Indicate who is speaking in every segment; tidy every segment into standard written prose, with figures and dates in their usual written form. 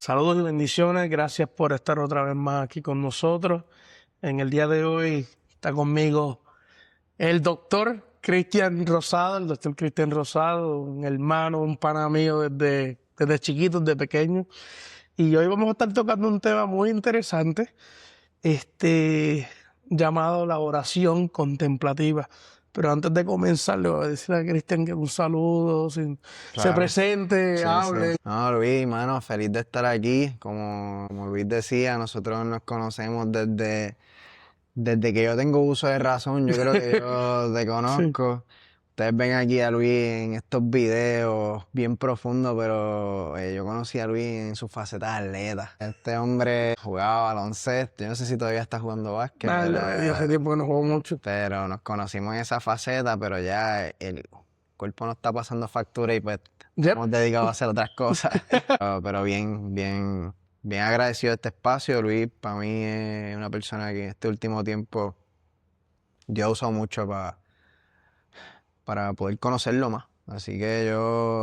Speaker 1: Saludos y bendiciones. Gracias por estar otra vez más aquí con nosotros. En el día de hoy está conmigo el doctor Cristian Rosado, un hermano, un pana mío desde chiquito, desde pequeño. Y hoy vamos a estar tocando un tema muy interesante, llamado la oración contemplativa. Pero antes de comenzar, le voy a decir a Cristian que un saludo, se
Speaker 2: Claro.
Speaker 1: presente,
Speaker 2: Sí,
Speaker 1: hable.
Speaker 2: sí. No, Luis, mano, feliz de estar aquí. Como Luis decía, nosotros nos conocemos desde que yo tengo uso de razón. Yo creo que yo te
Speaker 1: Sí.
Speaker 2: conozco. Ustedes ven aquí a Luis en estos videos bien profundos, pero yo conocí a Luis en su faceta de atleta. Este hombre jugaba baloncesto. Yo no sé si todavía está jugando básquet,
Speaker 1: Hace tiempo que no juego mucho.
Speaker 2: pero nos conocimos en esa faceta, pero ya el cuerpo nos está pasando factura y pues
Speaker 1: Yep.
Speaker 2: hemos dedicado a hacer otras cosas. Pero bien agradecido de este espacio. Luis, para mí es una persona que en este último tiempo yo he usado mucho para poder conocerlo más. Así que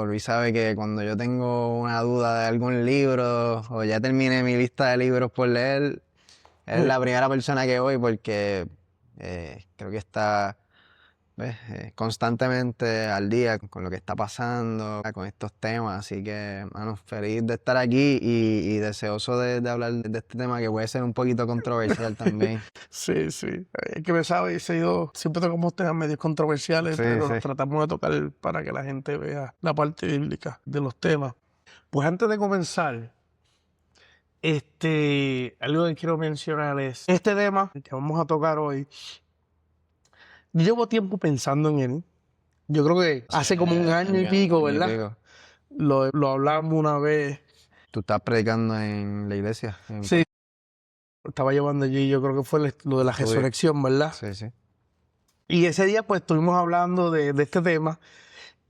Speaker 2: Luis sabe que cuando yo tengo una duda de algún libro o ya terminé mi lista de libros por leer, es la primera persona que voy porque creo que está constantemente al día con lo que está pasando, con estos temas. Así que, mano, feliz de estar aquí y deseoso de hablar de este tema que puede ser un poquito controversial también.
Speaker 1: Sí. Es que me sabe, siempre tocamos temas medios controversiales,
Speaker 2: Sí,
Speaker 1: pero
Speaker 2: sí.
Speaker 1: tratamos de tocar para que la gente vea la parte bíblica de los temas. Pues antes de comenzar, algo que quiero mencionar es este tema que vamos a tocar hoy. Yo llevo tiempo pensando en él. Yo creo que hace como un año y pico, ¿verdad? Lo hablamos una vez.
Speaker 2: ¿Tú estás predicando en la iglesia?
Speaker 1: Sí, estaba llevando allí, yo creo que fue lo de la
Speaker 2: Estudio.
Speaker 1: resurrección, ¿verdad?
Speaker 2: Sí.
Speaker 1: Y ese día pues estuvimos hablando de este tema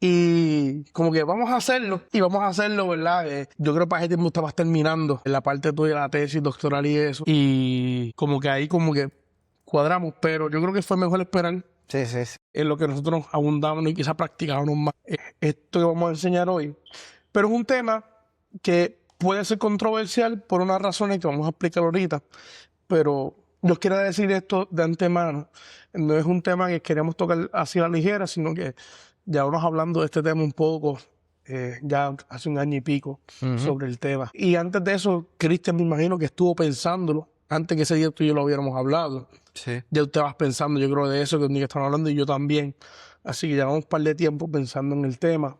Speaker 1: y como que vamos a hacerlo ¿verdad? Yo creo que para ese tiempo estabas terminando en la parte tuya de la tesis doctoral y eso, y como que ahí como que cuadramos, pero yo creo que fue mejor esperar
Speaker 2: Sí.
Speaker 1: en lo que nosotros abundamos y quizás practicábamos más esto que vamos a enseñar hoy. Pero es un tema que puede ser controversial por unas razones que vamos a explicar ahorita, pero yo quiero decir esto de antemano. No es un tema que queremos tocar así a la ligera, sino que ya vamos hablando de este tema un poco, ya hace un año y pico, sobre el tema. Y antes de eso, Cristian me imagino que estuvo pensándolo, antes que ese día tú y yo lo hubiéramos hablado.
Speaker 2: Sí.
Speaker 1: Ya usted vas pensando, yo creo, de eso que están hablando y yo también. Así que llevamos un par de tiempo pensando en el tema.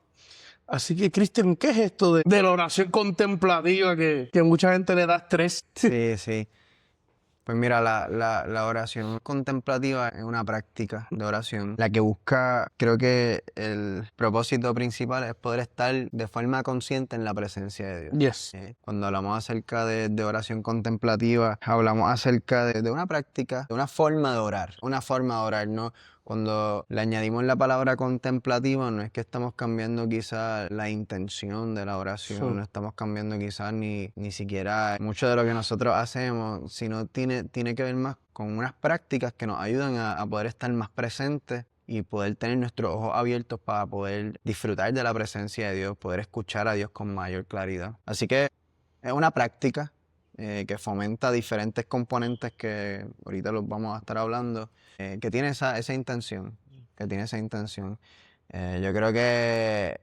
Speaker 1: Así que, Cristian, ¿qué es esto de la oración contemplativa que mucha gente le da estrés?
Speaker 2: Sí. Pues mira, la oración contemplativa es una práctica de oración, la que busca, creo que el propósito principal es poder estar de forma consciente en la presencia de Dios.
Speaker 1: Yes.
Speaker 2: Cuando hablamos acerca de oración contemplativa, hablamos acerca de una práctica, de una forma de orar, ¿no? Cuando le añadimos la palabra contemplativa, no es que estamos cambiando quizás la intención de la oración,
Speaker 1: Sí.
Speaker 2: no estamos cambiando quizás ni siquiera mucho de lo que nosotros hacemos, sino tiene que ver más con unas prácticas que nos ayudan a poder estar más presentes y poder tener nuestros ojos abiertos para poder disfrutar de la presencia de Dios, poder escuchar a Dios con mayor claridad. Así que es una práctica que fomenta diferentes componentes que ahorita los vamos a estar hablando, que tiene esa intención, yo creo que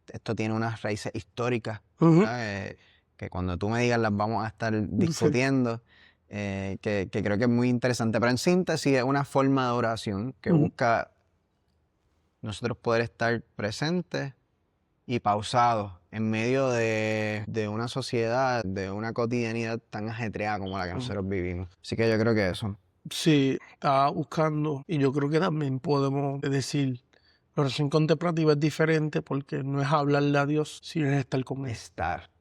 Speaker 2: esto tiene unas raíces históricas, que cuando tú me digas las vamos a estar discutiendo, que creo que es muy interesante. Pero en síntesis es una forma de oración que busca nosotros poder estar presentes y pausados en medio de una sociedad, de una cotidianidad tan ajetreada como la que nosotros vivimos. Así que yo creo que eso.
Speaker 1: Sí, estaba buscando y yo creo que también podemos decir, la oración contemplativa es diferente porque no es hablarle a Dios, sino es estar con Él.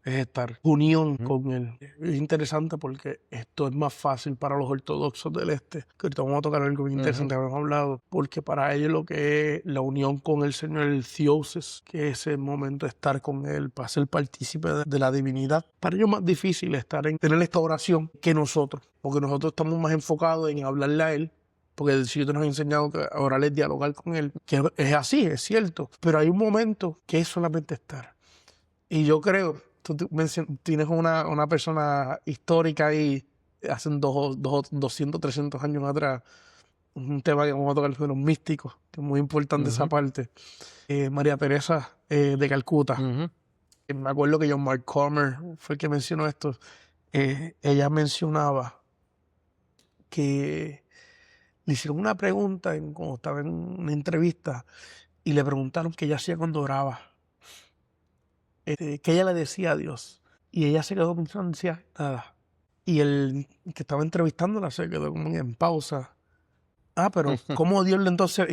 Speaker 1: Es estar unión con Él. Es interesante porque esto es más fácil para los ortodoxos del este, que ahorita vamos a tocar algo bien interesante que hemos hablado, porque para ellos lo que es la unión con el Señor, el theosis, que es el momento de estar con Él, para ser partícipe de la divinidad. Para ellos es más difícil estar en tener esta oración que nosotros, porque nosotros estamos más enfocados en hablarle a Él, porque el Señor nos ha enseñado que orar es dialogar con Él, que es así, es cierto, pero hay un momento que es solamente estar. Y yo creo, tienes una persona histórica ahí, hace 200, 300 años atrás, un tema que vamos a tocar de los místicos, que es muy importante esa parte. María Teresa de Calcuta. Me acuerdo que John Mark Comer fue el que mencionó esto. Ella mencionaba que le hicieron una pregunta cuando estaba en una entrevista y le preguntaron qué ella hacía cuando oraba. Que ella le decía a Dios. Y ella se quedó pensando, no decía nada. Y el que estaba entrevistándola se quedó como en pausa. Pero ¿cómo Dios le entonces,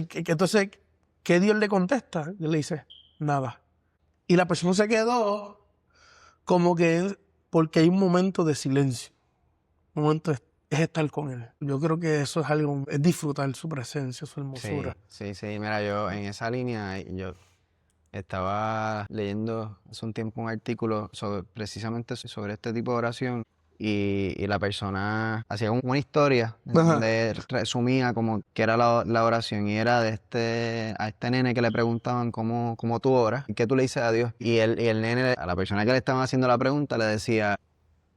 Speaker 1: qué Dios le contesta? Y le dice, nada. Y la persona se quedó como que porque hay un momento de silencio. Un momento es estar con él. Yo creo que eso es algo, es disfrutar su presencia, su hermosura.
Speaker 2: Sí. Mira, yo en esa línea, yo estaba leyendo hace un tiempo un artículo precisamente sobre este tipo de oración y la persona hacía una historia donde resumía como que era la oración y era de a este nene que le preguntaban cómo tú oras y qué tú le dices a Dios. Y el nene, a la persona que le estaban haciendo la pregunta, le decía,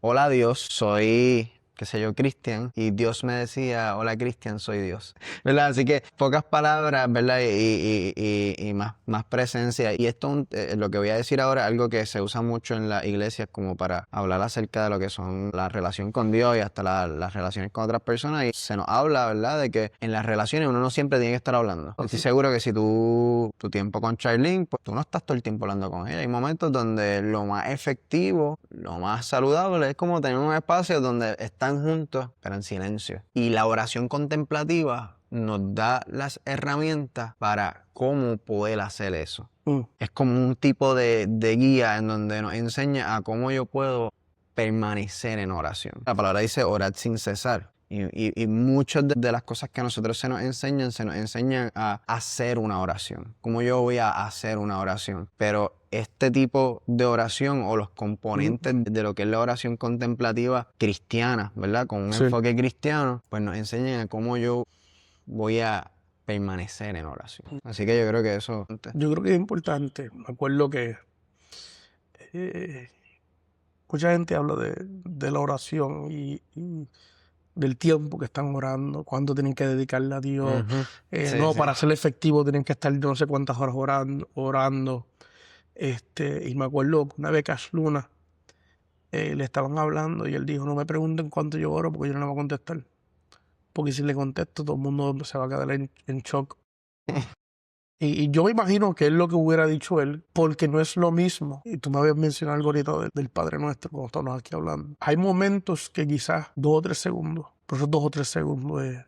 Speaker 2: hola Dios, soy, qué sé yo, Cristian, y Dios me decía, hola Cristian, soy Dios, ¿verdad? Así que pocas palabras, ¿verdad? Y más presencia. Y esto, lo que voy a decir ahora, algo que se usa mucho en las iglesias como para hablar acerca de lo que son la relación con Dios y hasta las relaciones con otras personas. Y se nos habla, ¿verdad? De que en las relaciones uno no siempre tiene que estar hablando. Estoy seguro que si tu tiempo con Charlene, pues tú no estás todo el tiempo hablando con ella. Hay momentos donde lo más efectivo, lo más saludable es como tener un espacio donde están juntos, pero en silencio. Y la oración contemplativa nos da las herramientas para cómo poder hacer eso. Es como un tipo de guía en donde nos enseña a cómo yo puedo permanecer en oración. La palabra dice orar sin cesar. Y muchas de las cosas que a nosotros se nos enseñan a hacer una oración. ¿Cómo yo voy a hacer una oración? Pero este tipo de oración o los componentes de lo que es la oración contemplativa cristiana, ¿verdad? Con un enfoque cristiano, pues nos enseñan a cómo yo voy a permanecer en oración. Así que yo creo que eso...
Speaker 1: Yo creo que es importante. Me acuerdo que mucha gente habla de la oración y del tiempo que están orando, cuánto tienen que dedicarle a Dios. Para ser efectivo tienen que estar no sé cuántas horas orando. Y me acuerdo que una vez Cash Luna le estaban hablando y él dijo, no me pregunten cuánto yo oro porque yo no le voy a contestar. Porque si le contesto todo el mundo se va a quedar en shock. Y yo me imagino que es lo que hubiera dicho él, porque no es lo mismo. Y tú me habías mencionado algo ahorita del Padre Nuestro, cuando estamos aquí hablando. Hay momentos que quizás 2 o 3 segundos, por esos 2 o 3 segundos es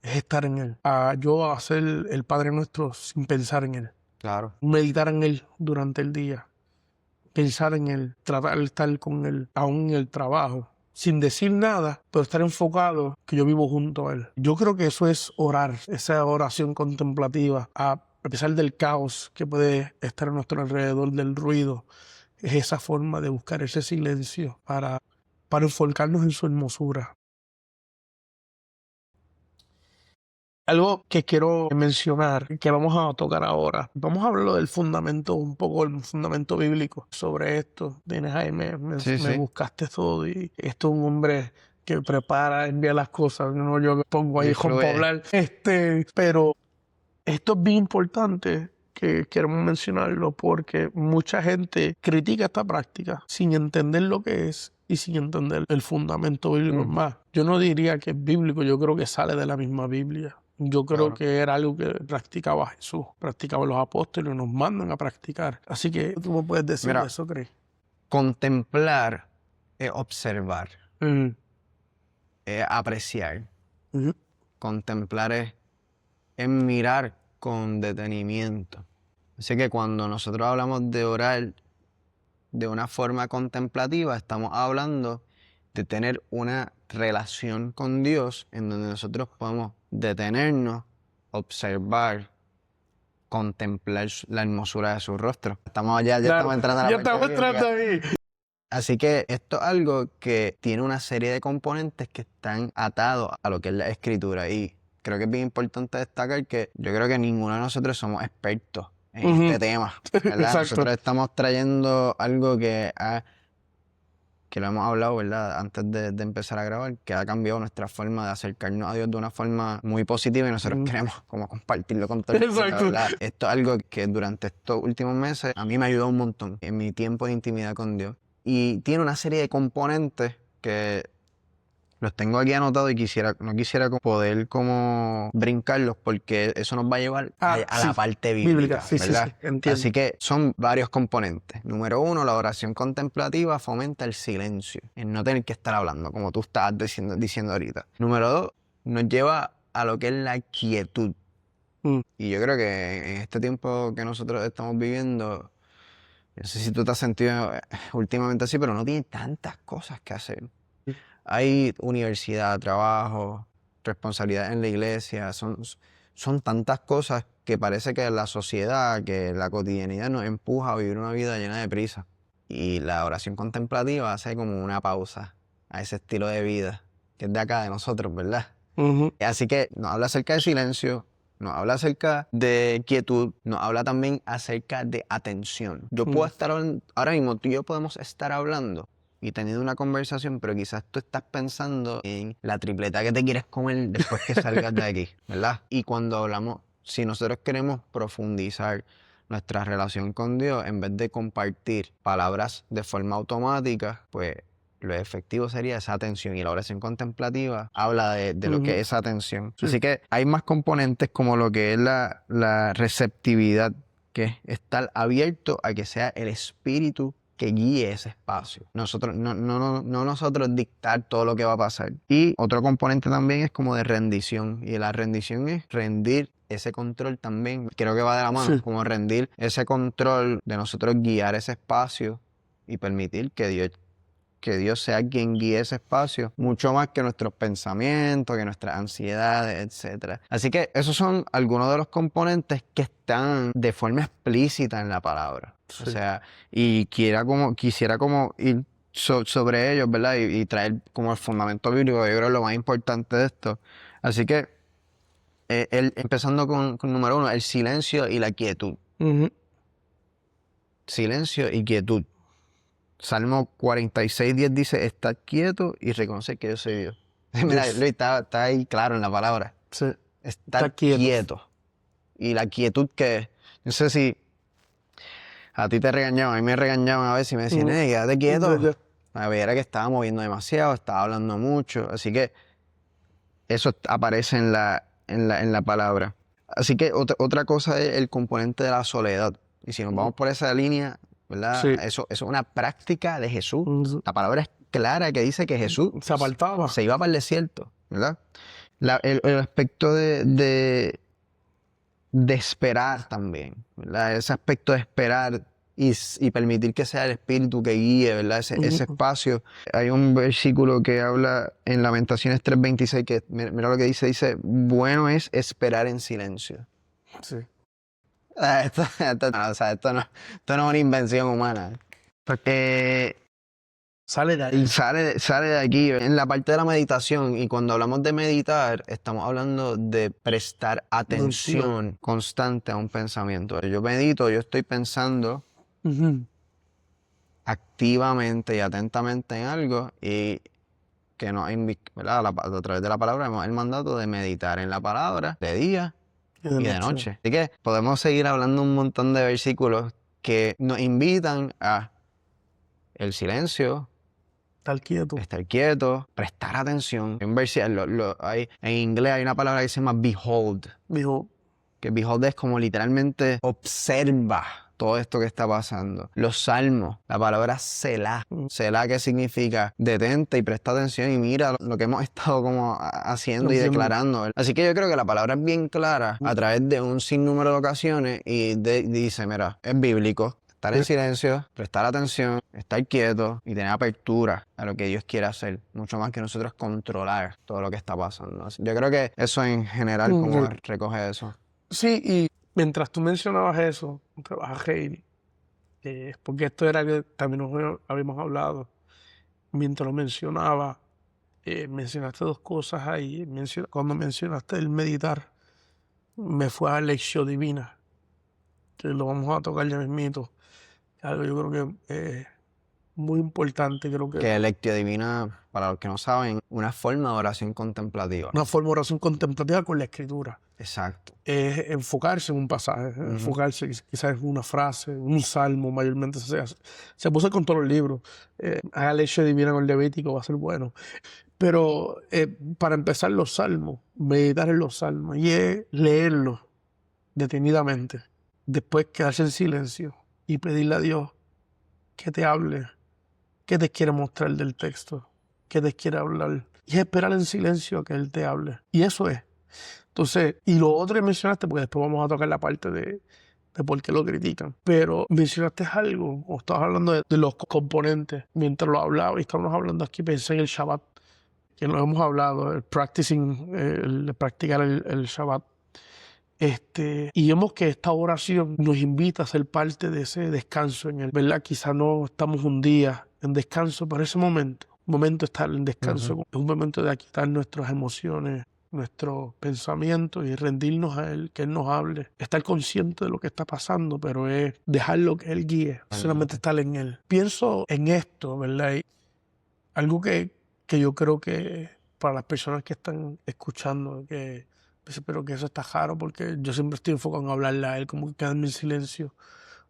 Speaker 1: estar en Él. Yo hacer el Padre Nuestro sin pensar en Él.
Speaker 2: Claro.
Speaker 1: Meditar en Él durante el día. Pensar en Él, tratar de estar con Él, aún en el trabajo. Sin decir nada, pero estar enfocado que yo vivo junto a Él. Yo creo que eso es orar, esa oración contemplativa, a pesar del caos que puede estar a nuestro alrededor, del ruido. Es esa forma de buscar ese silencio para enfocarnos en su hermosura. Algo que quiero mencionar, que vamos a tocar ahora. Vamos a hablar del fundamento, un poco el fundamento bíblico sobre esto. Tienes ahí, me buscaste todo y esto es un hombre que prepara, envía las cosas. No yo que pongo ahí con hablar. Pero esto es bien importante que queremos mencionarlo porque mucha gente critica esta práctica sin entender lo que es y sin entender el fundamento bíblico. Más, yo no diría que es bíblico, yo creo que sale de la misma Biblia. Yo creo que era algo que practicaba Jesús, practicaban los apóstoles, nos mandan a practicar. Así que tú me puedes decir eso, ¿crees?
Speaker 2: Contemplar es observar, es apreciar. Contemplar es mirar con detenimiento. Así que cuando nosotros hablamos de orar de una forma contemplativa, estamos hablando de tener una relación con Dios en donde nosotros podemos detenernos, observar, contemplar la hermosura de su rostro. Estamos estamos entrando a la parte
Speaker 1: ahí.
Speaker 2: Así que esto es algo que tiene una serie de componentes que están atados a lo que es la escritura y creo que es bien importante destacar que yo creo que ninguno de nosotros somos expertos en este tema, ¿verdad?
Speaker 1: Exacto.
Speaker 2: Nosotros estamos trayendo algo que lo hemos hablado, ¿verdad? Antes de empezar a grabar, que ha cambiado nuestra forma de acercarnos a Dios de una forma muy positiva y nosotros queremos como compartirlo con todo el mundo,
Speaker 1: Exacto.
Speaker 2: ¿verdad? Esto es algo que durante estos últimos meses a mí me ayudó un montón en mi tiempo de intimidad con Dios. Y tiene una serie de componentes que los tengo aquí anotados y no quisiera poder como brincarlos porque eso nos va a llevar a la parte bíblica,
Speaker 1: Sí,
Speaker 2: ¿verdad?
Speaker 1: sí, entiendo.
Speaker 2: Así que son varios componentes. Número 1, la oración contemplativa fomenta el silencio, en no tener que estar hablando, como tú estabas diciendo ahorita. Número 2, nos lleva a lo que es la quietud. Y yo creo que en este tiempo que nosotros estamos viviendo, no sé si tú te has sentido últimamente así, pero no tiene tantas cosas que hacer. Hay universidad, trabajo, responsabilidad en la iglesia, son tantas cosas que parece que la sociedad, que la cotidianidad nos empuja a vivir una vida llena de prisa. Y la oración contemplativa hace como una pausa a ese estilo de vida, que es de acá, de nosotros, ¿verdad? Así que nos habla acerca de silencio, nos habla acerca de quietud, nos habla también acerca de atención. Yo puedo estar ahora mismo, tú y yo podemos estar hablando y teniendo una conversación, pero quizás tú estás pensando en la tripleta que te quieres comer después que salgas de aquí, ¿verdad? Y cuando hablamos, si nosotros queremos profundizar nuestra relación con Dios, en vez de compartir palabras de forma automática, pues lo efectivo sería esa atención, y la oración contemplativa habla de lo que es esa atención. Sí. Así que hay más componentes como lo que es la receptividad, que es estar abierto a que sea el Espíritu que guíe ese espacio. Nosotros, no nosotros dictar todo lo que va a pasar. Y otro componente también es como de rendición. Y la rendición es rendir ese control también. Creo que va de la mano, como rendir ese control de nosotros guiar ese espacio y permitir que Dios sea quien guíe ese espacio, mucho más que nuestros pensamientos, que nuestras ansiedades, etc. Así que esos son algunos de los componentes que están de forma explícita en la palabra. Sí. O sea, y quisiera como ir sobre ellos, ¿verdad? Y traer como el fundamento bíblico, yo creo que es lo más importante de esto. Así que, empezando con número 1, el silencio y la quietud. Silencio y quietud. Salmo 46:10 dice, estad quieto y reconoce que yo soy Dios. Mira, Luis, está ahí claro en la palabra.
Speaker 1: Sí.
Speaker 2: Estar quieto. Y la quietud que, no sé si a ti te regañaban, a mí me regañaban a veces y me decían, quédate quieto. A ver, era que estaba moviendo demasiado, estaba hablando mucho. Así que eso aparece en la palabra. Así que otra cosa es el componente de la soledad. Y si nos vamos por esa línea, ¿verdad? Sí. Eso es una práctica de Jesús. La palabra es clara que dice que Jesús
Speaker 1: se apartaba,
Speaker 2: se iba para el desierto, ¿verdad? El aspecto de esperar también, ¿verdad? Ese aspecto de esperar y permitir que sea el Espíritu que guíe, ¿verdad? Ese espacio. Hay un versículo que habla en Lamentaciones 3:26 que, mira lo que dice, bueno es esperar en silencio.
Speaker 1: Sí.
Speaker 2: Esto no es una invención humana. Porque sale de ahí. Sale de aquí. En la parte de la meditación, y cuando hablamos de meditar, estamos hablando de prestar atención constante a un pensamiento. Yo medito, yo estoy pensando activamente y atentamente en algo, y que nos ¿verdad? A través de la palabra hemos el mandato de meditar en la palabra de día y de noche. Así que podemos seguir hablando un montón de versículos que nos invitan a el silencio, estar quieto, prestar atención. En inglés hay una palabra que se llama behold. Que behold es como literalmente observa todo esto que está pasando. Los salmos, la palabra selah. Selah, que significa detente y presta atención y mira lo que hemos estado como haciendo y declarando. Así que yo creo que la palabra es bien clara a través de un sinnúmero de ocasiones y dice, mira, es bíblico. Estar en silencio, prestar atención, estar quieto y tener apertura a lo que Dios quiere hacer. Mucho más que nosotros controlar todo lo que está pasando. Yo creo que eso en general como recoge eso.
Speaker 1: Sí, y mientras tú mencionabas eso, te vas a reír, porque esto era que también nos habíamos hablado. Mientras lo mencionaba, mencionaste dos cosas ahí. Cuando mencionaste el meditar, me fue a Lección Divina. que lo vamos a tocar ya mismito. Algo yo creo que muy importante, creo
Speaker 2: Que Lectio Divina, para los que no saben, una forma de oración contemplativa.
Speaker 1: una forma de oración contemplativa con la escritura.
Speaker 2: Exacto.
Speaker 1: Es enfocarse en un pasaje, enfocarse quizás en una frase, un salmo, mayormente se puso con todos los libros. Haga Lectio Divina con Levítico, va a ser bueno. Pero para empezar los salmos, meditar en los salmos y es leerlos detenidamente. Después quedarse en silencio y pedirle a Dios que te hable, que te quiere mostrar del texto, que te quiere hablar. Y es esperar en silencio a que Él te hable. Y eso es. Entonces, y lo otro que mencionaste, porque después vamos a tocar la parte de por qué lo critican, pero mencionaste algo, o estabas hablando de los componentes. Mientras lo hablaba y estábamos hablando aquí, pensé en el Shabbat, que no hemos hablado, el practicing, el practicar el Shabbat. Y vemos que esta oración nos invita a ser parte de ese descanso en Él, ¿verdad? Quizá no estamos un día en descanso, pero ese momento de estar en descanso, es un momento de quitar nuestras emociones, nuestros pensamientos y rendirnos a Él, que Él nos hable, estar consciente de lo que está pasando, pero es dejarlo que Él guíe, solamente estar en Él. Pienso en esto, ¿verdad? Y algo que yo creo que para las personas que están escuchando, pero que eso está raro porque yo siempre estoy enfocado en hablarle a Él, como que quedarme en silencio.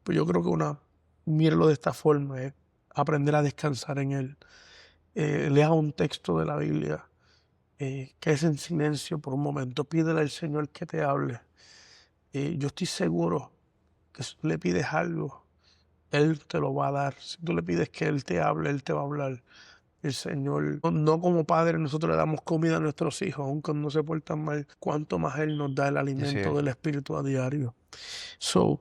Speaker 1: Pues yo creo que míralo de esta forma, es aprender a descansar en Él. Lea un texto de la Biblia, quédese en silencio por un momento, pídele al Señor que te hable. Yo estoy seguro que si tú le pides algo, Él te lo va a dar. Si tú le pides que Él te hable, Él te va a hablar. El Señor, no como padre, nosotros le damos comida a nuestros hijos, aun cuando no se portan mal, cuanto más Él nos da el alimento del Espíritu a diario.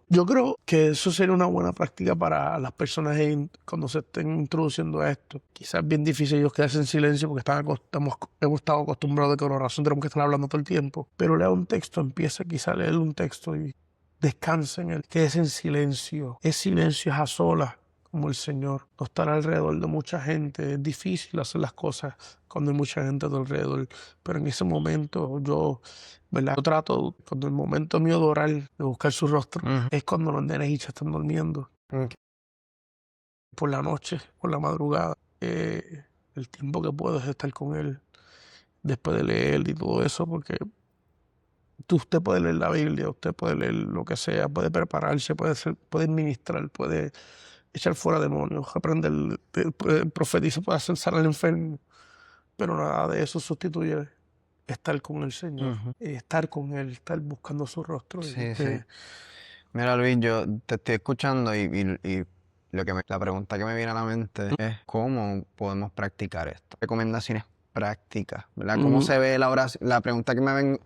Speaker 1: Yo creo que eso sería una buena práctica para las personas cuando se estén introduciendo a esto. Quizás es bien difícil ellos quedarse en silencio porque hemos estado acostumbrados a que con oración tenemos que estar hablando todo el tiempo. Pero lea un texto, empieza quizás a leer un texto y descansa en él, quédese en silencio. Es silencio, es a solas, como el Señor. No estar alrededor de mucha gente. Es difícil hacer las cosas cuando hay mucha gente a tu alrededor. Pero en ese momento ¿verdad? Yo trato, cuando el momento mío de orar, de buscar su rostro, es cuando los nenes ya están durmiendo. Por la noche, por la madrugada. El tiempo que puedo es estar con Él, después de leer y todo eso, porque usted puede leer la Biblia, usted puede leer lo que sea, puede prepararse, puede ministrar, puede echar fuera demonios, aprender, puede profetizar, puede hacer sanar al enfermo, pero nada de eso sustituye estar con el Señor, estar con Él, estar buscando su rostro.
Speaker 2: Sí, sí. Mira, Luis, yo te estoy escuchando y la pregunta que me viene a la mente es ¿cómo podemos practicar esto? Recomendaciones prácticas, ¿verdad? ¿Cómo se ve la oración? La pregunta que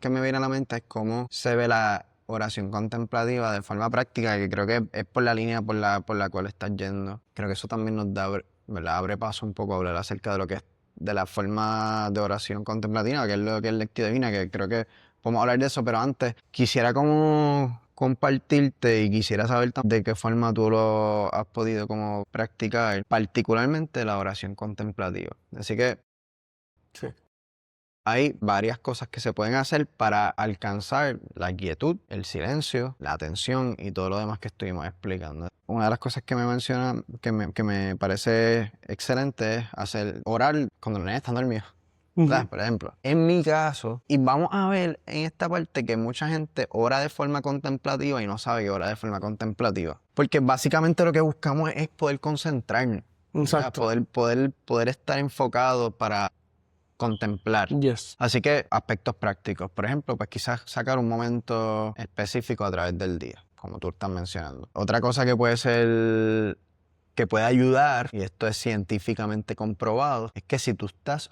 Speaker 2: me viene a la mente es ¿cómo se ve la oración contemplativa de forma práctica? Que creo que es por la línea por la cual estás yendo. Creo que eso también nos da, ¿verdad? Abre paso un poco a hablar acerca de lo que es de la forma de oración contemplativa, que es lo que es Lectio Divina, que creo que podemos hablar de eso, pero antes quisiera como compartirte y quisiera saber de qué forma tú lo has podido como practicar, particularmente la oración contemplativa. Así que
Speaker 1: Sí.
Speaker 2: hay varias cosas que se pueden hacer para alcanzar la quietud, el silencio, la atención y todo lo demás que estuvimos explicando. Una de las cosas que me menciona, que me parece excelente es orar cuando los nenes están dormidos. Por ejemplo, en mi caso, y vamos a ver en esta parte que mucha gente ora de forma contemplativa y no sabe que ora de forma contemplativa. Porque básicamente lo que buscamos es poder concentrarnos.
Speaker 1: Exacto.
Speaker 2: Poder estar enfocado para contemplar.
Speaker 1: Yes.
Speaker 2: Así que aspectos prácticos. Por ejemplo, pues quizás sacar un momento específico a través del día, como tú estás mencionando. Otra cosa que puede ser, que puede ayudar, y esto es científicamente comprobado, es que si tú estás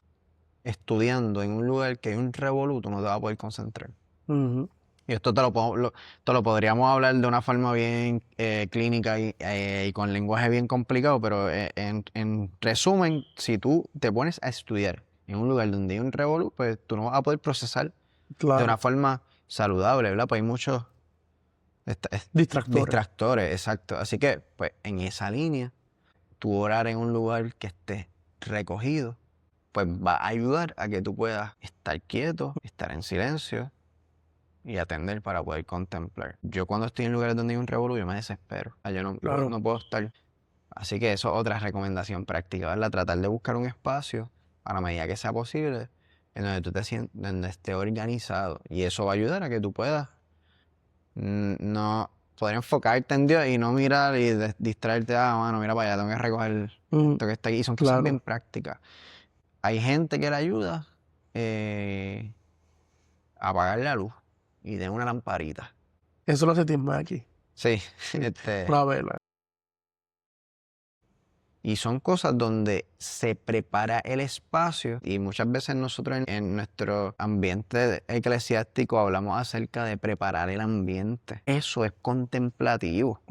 Speaker 2: estudiando en un lugar que hay un revolú, tú no te vas a poder concentrar. Y esto te lo podríamos hablar de una forma bien clínica y con lenguaje bien complicado, pero en resumen, si tú te pones a estudiar en un lugar donde hay un revolú, pues tú no vas a poder procesar de una forma saludable, ¿verdad? Pues hay muchos distractores, exacto. Así que, pues en esa línea, tú orar en un lugar que esté recogido, pues va a ayudar a que tú puedas estar quieto, estar en silencio y atender para poder contemplar. Yo cuando estoy en lugares donde hay un revolú, yo me desespero. Yo no,
Speaker 1: Claro.
Speaker 2: no puedo estar. Así que eso es otra recomendación práctica, ¿verdad? Tratar de buscar un espacio a la medida que sea posible en donde tú te sientas, donde esté organizado. Y eso va a ayudar a que tú puedas no poder enfocarte en Dios y no mirar y distraerte. Mano, mira para allá, tengo que recoger esto que está aquí. Y son cosas bien prácticas. Hay gente que le ayuda a apagar la luz y de una lamparita.
Speaker 1: Eso lo hace Tim aquí.
Speaker 2: Sí.
Speaker 1: Una vela.
Speaker 2: Y son cosas donde se prepara el espacio y muchas veces nosotros en nuestro ambiente eclesiástico hablamos acerca de preparar el ambiente. Eso es contemplativo.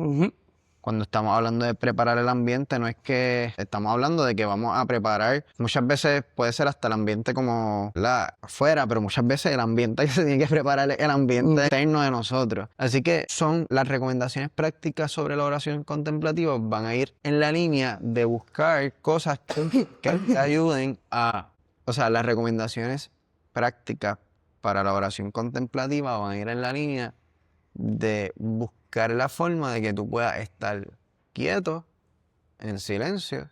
Speaker 2: Cuando estamos hablando de preparar el ambiente, no es que estamos hablando de que vamos a preparar. Muchas veces puede ser hasta el ambiente como afuera, pero muchas veces el ambiente se tiene que preparar el ambiente interno de nosotros. Así que son las recomendaciones prácticas sobre la oración contemplativa, van a ir en la línea de buscar cosas que te ayuden a... O sea, las recomendaciones prácticas para la oración contemplativa van a ir en la línea de buscar la forma de que tú puedas estar quieto, en silencio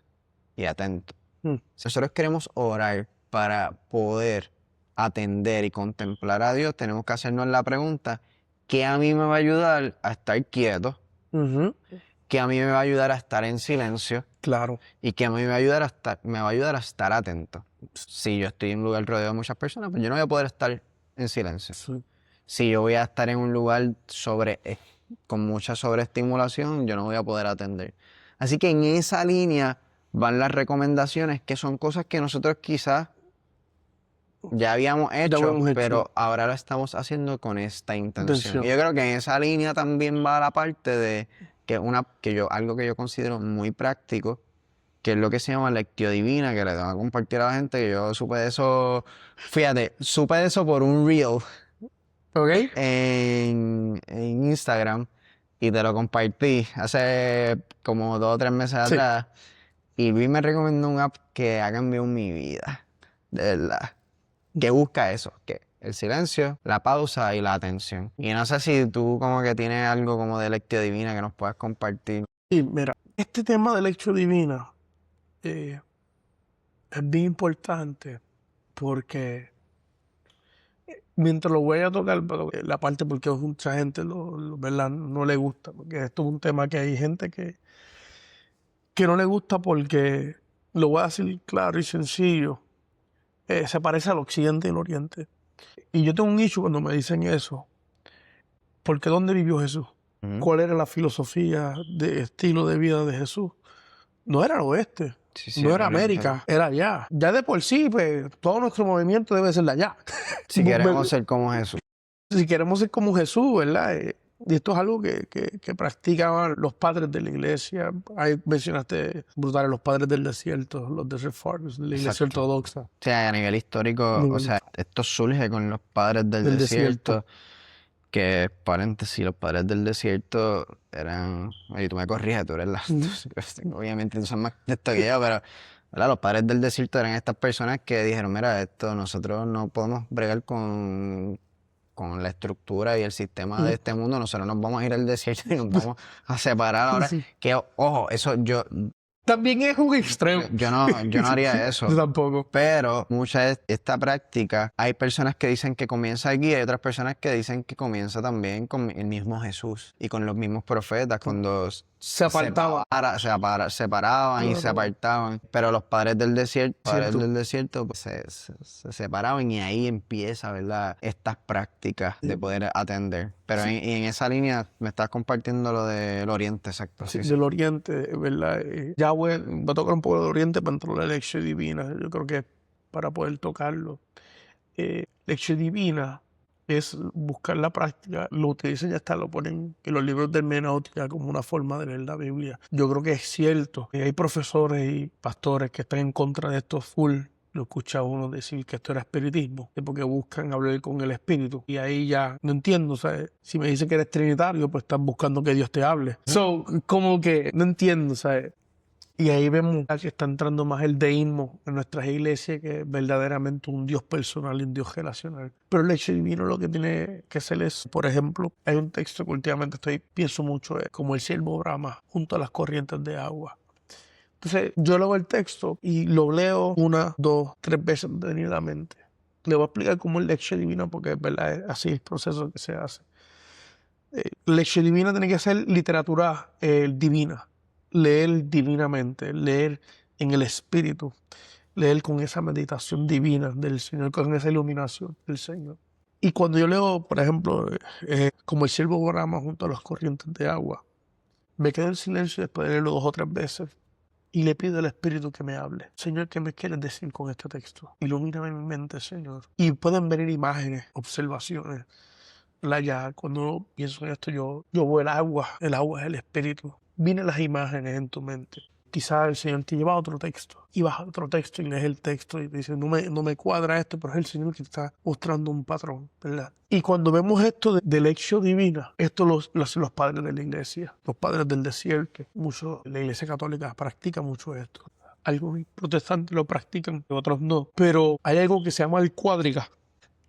Speaker 2: y atento. Si nosotros queremos orar para poder atender y contemplar a Dios, tenemos que hacernos la pregunta, ¿qué a mí me va a ayudar a estar quieto? ¿Qué a mí me va a ayudar a estar en silencio?
Speaker 1: Claro.
Speaker 2: Y que a mí me va a ayudar a estar atento. Si yo estoy en un lugar rodeado de muchas personas, pues yo no voy a poder estar en silencio.
Speaker 1: Sí.
Speaker 2: Si yo voy a estar en un lugar con mucha sobreestimulación, yo no voy a poder atender. Así que en esa línea van las recomendaciones, que son cosas que nosotros quizás ya habíamos hecho, pero ahora lo estamos haciendo con esta intención. Y yo creo que en esa línea también va la parte de algo que yo considero muy práctico, que es lo que se llama lectio divina, que le tengo a compartir a la gente, que yo supe de eso, supe de eso por un reel.
Speaker 1: Okay.
Speaker 2: En Instagram y te lo compartí hace como 2 o 3 meses atrás. Y Luis me recomendó un app que ha cambiado mi vida, de verdad. Que busca eso, que el silencio, la pausa y la atención. Y no sé si tú como que tienes algo como de lectio divina que nos puedas compartir.
Speaker 1: Sí, mira, este tema de lectio divina es bien importante porque mientras lo voy a tocar, la parte porque mucha gente ¿verdad? No le gusta, porque esto es un tema que hay gente que no le gusta porque, lo voy a decir claro y sencillo, se parece al occidente y el oriente. Y yo tengo un issue cuando me dicen eso, porque ¿dónde vivió Jesús? ¿Cuál era la filosofía de estilo de vida de Jesús? No era el oeste. No era América, era allá. Ya de por sí, pues, todo nuestro movimiento debe ser de allá.
Speaker 2: Si queremos ser como Jesús.
Speaker 1: Si queremos ser como Jesús, ¿verdad? Y esto es algo que practicaban los padres de la iglesia. Ahí mencionaste brutales los padres del desierto, los Desert Fathers, de la iglesia ortodoxa.
Speaker 2: O sea, a nivel histórico, o sea, esto surge con los padres del desierto. Que, paréntesis, los padres del desierto eran... Y tú me corriges, tú eres obviamente tú sabes más de esto que yo, pero ¿verdad? Los padres del desierto eran estas personas que dijeron, mira, nosotros no podemos bregar con la estructura y el sistema de este mundo, nosotros nos vamos a ir al desierto y nos vamos a separar ahora. Que, ojo, eso yo...
Speaker 1: También es un extremo.
Speaker 2: Yo no haría eso.
Speaker 1: Yo tampoco.
Speaker 2: Pero esta práctica, hay personas que dicen que comienza aquí y hay otras personas que dicen que comienza también con el mismo Jesús y con los mismos profetas cuando
Speaker 1: se apartaban.
Speaker 2: Se separaban y se apartaban. Pero los padres del desierto pues, se separaban y ahí empieza, ¿verdad? Estas prácticas de poder atender. Pero en esa línea me estás compartiendo lo del Oriente, exacto.
Speaker 1: Sí, del Oriente, ¿verdad? Ya voy a tocar un poco del Oriente para entrar a la lección divina. Yo creo que para poder tocarlo. Lección divina es buscar la práctica, lo utilizan ya lo ponen en los libros de hermenéutica como una forma de leer la Biblia. Yo creo que es cierto que hay profesores y pastores que están en contra de esto full. Lo escucha uno decir que esto era espiritismo, es porque buscan hablar con el espíritu. Y ahí ya no entiendo, ¿sabes? Si me dicen que eres trinitario, pues están buscando que Dios te hable. Como que no entiendo, ¿sabes? Y ahí vemos que está entrando más el deísmo en nuestras iglesias, que es verdaderamente un Dios personal y un Dios relacional. Pero el hecho divino lo que tiene que ser es, por ejemplo, hay un texto que últimamente pienso mucho, es como el siervo brama junto a las corrientes de agua. Entonces yo leo el texto y lo leo 1, 2, 3 veces detenidamente. Le voy a explicar cómo es lección divina, porque es verdad, es así el proceso que se hace. Lección divina tiene que ser literatura divina, leer divinamente, leer en el espíritu, leer con esa meditación divina del Señor, con esa iluminación del Señor. Y cuando yo leo, por ejemplo, como el siervo brama junto a las corrientes de agua, me quedo en silencio después de leerlo 2 o 3 veces y le pido al Espíritu que me hable. Señor, ¿qué me quieres decir con este texto? Ilumíname mi mente, Señor. Y pueden venir imágenes, observaciones. Ya cuando pienso en esto, yo veo el agua es el Espíritu. Vienen las imágenes en tu mente. Quizás el Señor te lleva a otro texto y vas a otro texto y lees el texto y te dice, no me cuadra esto, pero es el Señor que está mostrando un patrón, ¿verdad? Y cuando vemos esto de lección divina, esto lo hacen los padres de la iglesia, los padres del desierto. La iglesia católica practica mucho esto. Algunos protestantes lo practican, otros no. Pero hay algo que se llama el cuádriga,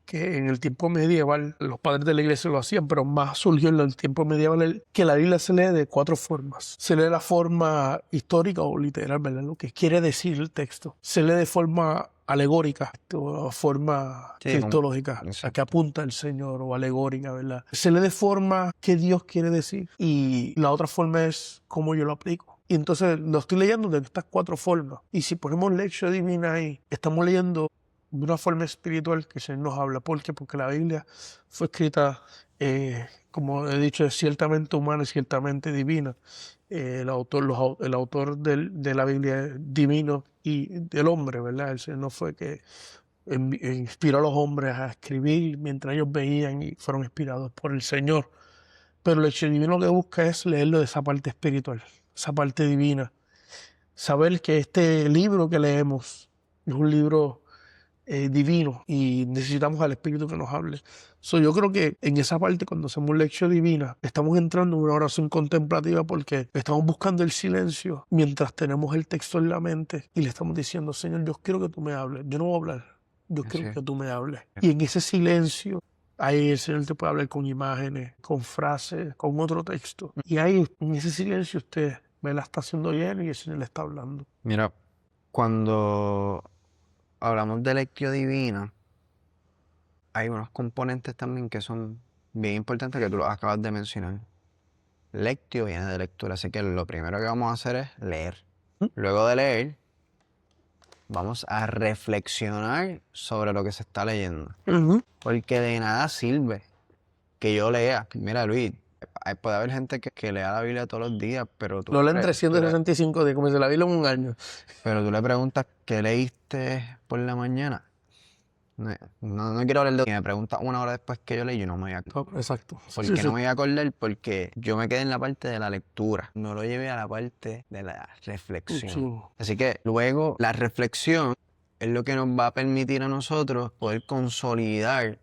Speaker 1: que en el tiempo medieval los padres de la iglesia lo hacían, pero más surgió en el tiempo medieval que la Biblia se lee de 4 formas. Se lee la forma histórica o literal, ¿verdad? Lo que quiere decir el texto. Se lee de forma alegórica o forma cristológica, a que apunta el Señor, o alegórica, ¿verdad? Se lee de forma que Dios quiere decir, y la otra forma es cómo yo lo aplico. Y entonces lo estoy leyendo de estas 4 formas. Y si ponemos lección divina ahí, estamos leyendo de una forma espiritual que el Señor nos habla. ¿Por qué? Porque la Biblia fue escrita, como he dicho, es ciertamente humana y ciertamente divina. El autor de la Biblia es divino y del hombre, ¿verdad? El Señor no fue que inspiró a los hombres a escribir mientras ellos veían y fueron inspirados por el Señor. Pero el hecho divino lo que busca es leerlo de esa parte espiritual, esa parte divina. Saber que este libro que leemos es un libro divino y necesitamos al Espíritu que nos hable. Yo creo que en esa parte, cuando hacemos lección divina, estamos entrando en una oración contemplativa porque estamos buscando el silencio mientras tenemos el texto en la mente y le estamos diciendo, Señor, yo quiero que tú me hables. Yo no voy a hablar, yo quiero que tú me hables. Y en ese silencio, ahí el Señor te puede hablar con imágenes, con frases, con otro texto. Y ahí, en ese silencio, usted me la está haciendo lleno y el Señor le está hablando.
Speaker 2: Mira, cuando hablamos de lectio divina, hay unos componentes también que son bien importantes que tú los acabas de mencionar. Lectio viene de lectura, así que lo primero que vamos a hacer es leer. Luego de leer, vamos a reflexionar sobre lo que se está leyendo. Porque de nada sirve que yo lea. Mira, Luis, puede haber gente que lea la Biblia todos los días, pero tú...
Speaker 1: Lo leen 365 días, como si la Biblia en un año.
Speaker 2: Pero tú le preguntas, ¿qué leíste por la mañana? No quiero hablar de... Si me preguntas 1 hora después que yo leí, yo no me voy a acordar.
Speaker 1: Exacto.
Speaker 2: ¿Por qué no me voy a acordar? Porque yo me quedé en la parte de la lectura. No lo llevé a la parte de la reflexión. Así que luego la reflexión es lo que nos va a permitir a nosotros poder consolidar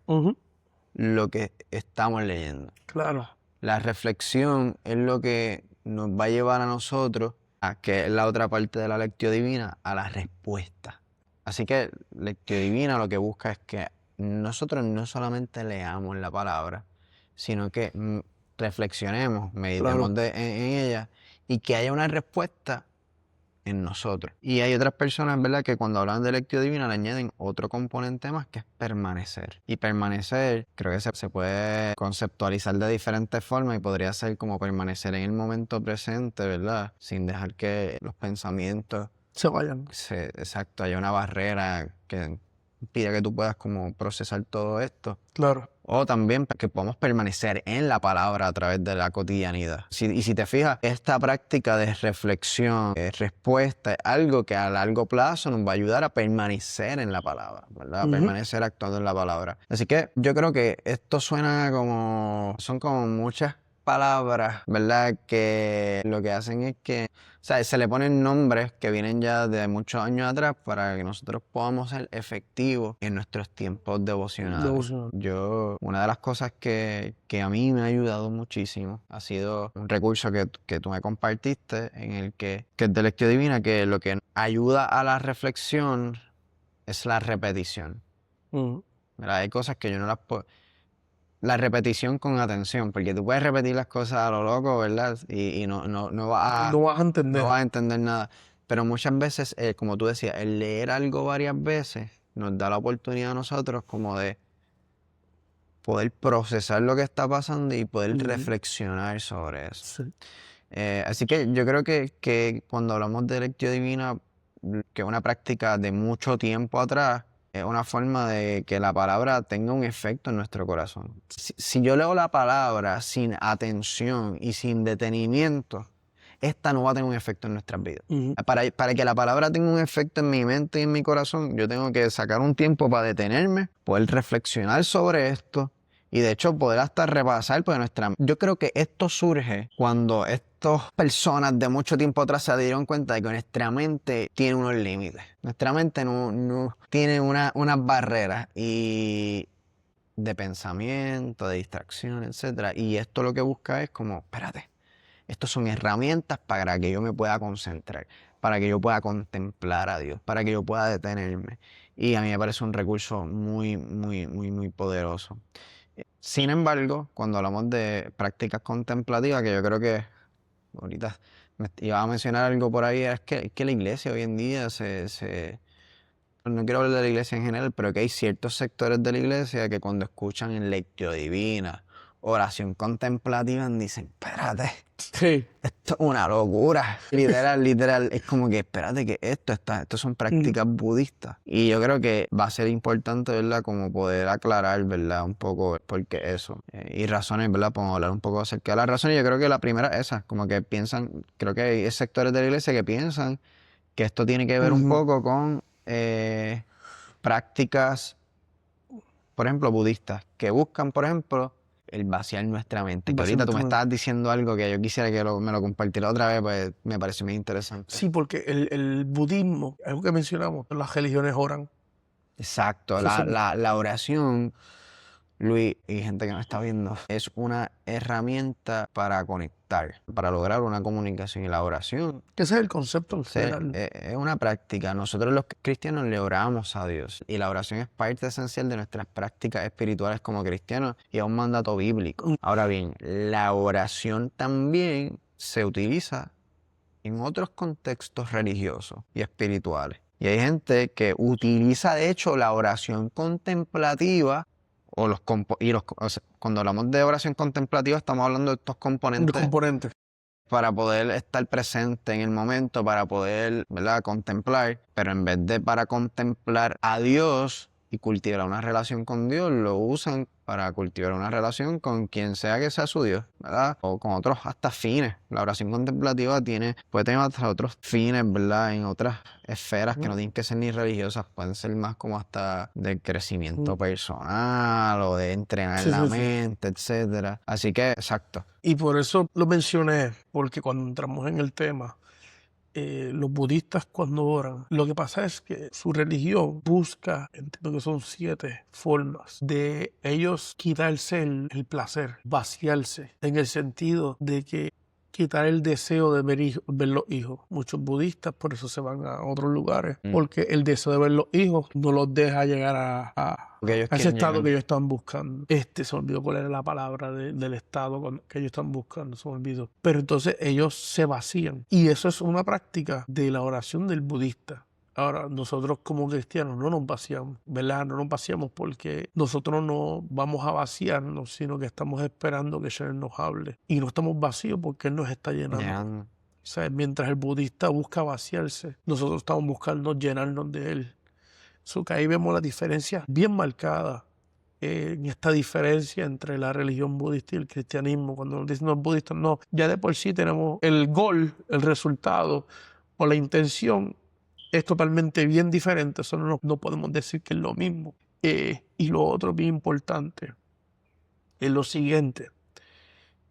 Speaker 2: lo que estamos leyendo.
Speaker 1: Claro. La
Speaker 2: reflexión es lo que nos va a llevar a nosotros, que es la otra parte de la lectio divina, a la respuesta. Así que lectio divina lo que busca es que nosotros no solamente leamos la palabra, sino que reflexionemos, meditemos en ella y que haya una respuesta en nosotros. Y hay otras personas, ¿verdad?, que cuando hablan de lectio divina le añaden otro componente más, que es permanecer. Y permanecer creo que se puede conceptualizar de diferentes formas y podría ser como permanecer en el momento presente, ¿verdad?, sin dejar que los pensamientos
Speaker 1: se vayan.
Speaker 2: Exacto, hay una barrera que impide que tú puedas como procesar todo esto.
Speaker 1: Claro.
Speaker 2: O también que podamos permanecer en la palabra a través de la cotidianidad. Y si te fijas, esta práctica de reflexión, de respuesta, es algo que a largo plazo nos va a ayudar a permanecer en la palabra, ¿verdad? Permanecer actuando en la palabra. Así que yo creo que esto suena como... Son como muchas palabras, ¿verdad? Que lo que hacen es que, o sea, se le ponen nombres que vienen ya de muchos años atrás para que nosotros podamos ser efectivos en nuestros tiempos devocionales. Una de las cosas que a mí me ha ayudado muchísimo ha sido un recurso que tú me compartiste en el que es de Lectio Divina, que lo que ayuda a la reflexión es la repetición. ¿Verdad? Hay cosas que yo no las puedo... La repetición con atención, porque tú puedes repetir las cosas a lo loco, ¿verdad? Y no vas
Speaker 1: a entender.
Speaker 2: No vas a entender nada. Pero muchas veces, como tú decías, el leer algo varias veces nos da la oportunidad a nosotros como de poder procesar lo que está pasando y poder reflexionar sobre eso.
Speaker 1: Sí.
Speaker 2: Así que yo creo que cuando hablamos de Lectio Divina, que es una práctica de mucho tiempo atrás, es una forma de que la palabra tenga un efecto en nuestro corazón. Si yo leo la palabra sin atención y sin detenimiento, esta no va a tener un efecto en nuestras vidas. Para que la palabra tenga un efecto en mi mente y en mi corazón, yo tengo que sacar un tiempo para detenerme, poder reflexionar sobre esto y de hecho poder hasta repasar, porque yo creo que esto surge cuando estas personas de mucho tiempo atrás se dieron cuenta de que nuestra mente tiene unos límites. Nuestra mente no tiene unas barreras y de pensamiento, de distracción, etc. Y esto lo que busca es como, espérate, estas son herramientas para que yo me pueda concentrar, para que yo pueda contemplar a Dios, para que yo pueda detenerme. Y a mí me parece un recurso muy, muy, muy, muy poderoso. Sin embargo, cuando hablamos de prácticas contemplativas, que yo creo que ahorita me iba a mencionar algo por ahí, es que la iglesia hoy en día no quiero hablar de la iglesia en general, pero que hay ciertos sectores de la iglesia que cuando escuchan en Lectio Divina, oración contemplativa, dicen, espérate,
Speaker 1: Sí.
Speaker 2: esto es una locura. Literal, es como que espérate que esto son prácticas budistas. Y yo creo que va a ser importante, ¿verdad? Como poder aclarar, ¿verdad? Un poco por qué eso. Y razones, ¿verdad? Podemos hablar un poco acerca de las razones. Yo creo que la primera es esa, como que piensan, creo que hay sectores de la iglesia que piensan que esto tiene que ver un poco con prácticas, por ejemplo, budistas, que buscan, por ejemplo, el vaciar nuestra mente. Que ahorita tú me estabas diciendo algo que yo quisiera que me lo compartiera otra vez, pues me pareció muy interesante.
Speaker 1: Sí, porque el budismo, algo que mencionamos, las religiones oran.
Speaker 2: Exacto, la oración, Luis y gente que me está viendo, es una herramienta para conectar, para lograr una comunicación. Y la oración,
Speaker 1: Que ese es el concepto en general.
Speaker 2: es una práctica. Nosotros los cristianos le oramos a Dios y la oración es parte esencial de nuestras prácticas espirituales como cristianos y es un mandato bíblico. Ahora bien, la oración también se utiliza en otros contextos religiosos y espirituales. Y hay gente que utiliza de hecho la oración contemplativa cuando hablamos de oración contemplativa estamos hablando de estos componentes para poder estar presente en el momento, para poder, ¿verdad?, contemplar, pero en vez de para contemplar a Dios y cultivar una relación con Dios, lo usan para cultivar una relación con quien sea que sea su Dios, ¿verdad? O con otros hasta fines. La oración contemplativa puede tener hasta otros fines, ¿verdad? En otras esferas que no tienen que ser ni religiosas, pueden ser más como hasta de crecimiento personal o de entrenar la mente, etcétera. Así que, exacto.
Speaker 1: Y por eso lo mencioné, porque cuando entramos en el tema, los budistas cuando oran, lo que pasa es que su religión busca, entiendo que son 7 formas de ellos quitarse el placer, vaciarse, en el sentido de que quitar el deseo de ver los hijos. Muchos budistas por eso se van a otros lugares, porque el deseo de ver los hijos no los deja llegar a ese estado que ellos están buscando. Se me olvidó cuál era la palabra del estado que ellos están buscando, se me olvidó. Pero entonces ellos se vacían. Y eso es una práctica de la oración del budista. Ahora, nosotros como cristianos no nos vaciamos, ¿verdad? No nos vaciamos porque nosotros no vamos a vaciarnos, sino que estamos esperando que Él nos hable. Y no estamos vacíos porque Él nos está llenando. O sea, mientras el budista busca vaciarse, nosotros estamos buscando llenarnos de Él. Que ahí vemos la diferencia bien marcada en esta diferencia entre la religión budista y el cristianismo. Cuando nos dicen los budistas, no, ya de por sí tenemos el gol, el resultado o la intención es totalmente bien diferente. Eso no podemos decir que es lo mismo. Y lo otro bien importante es lo siguiente.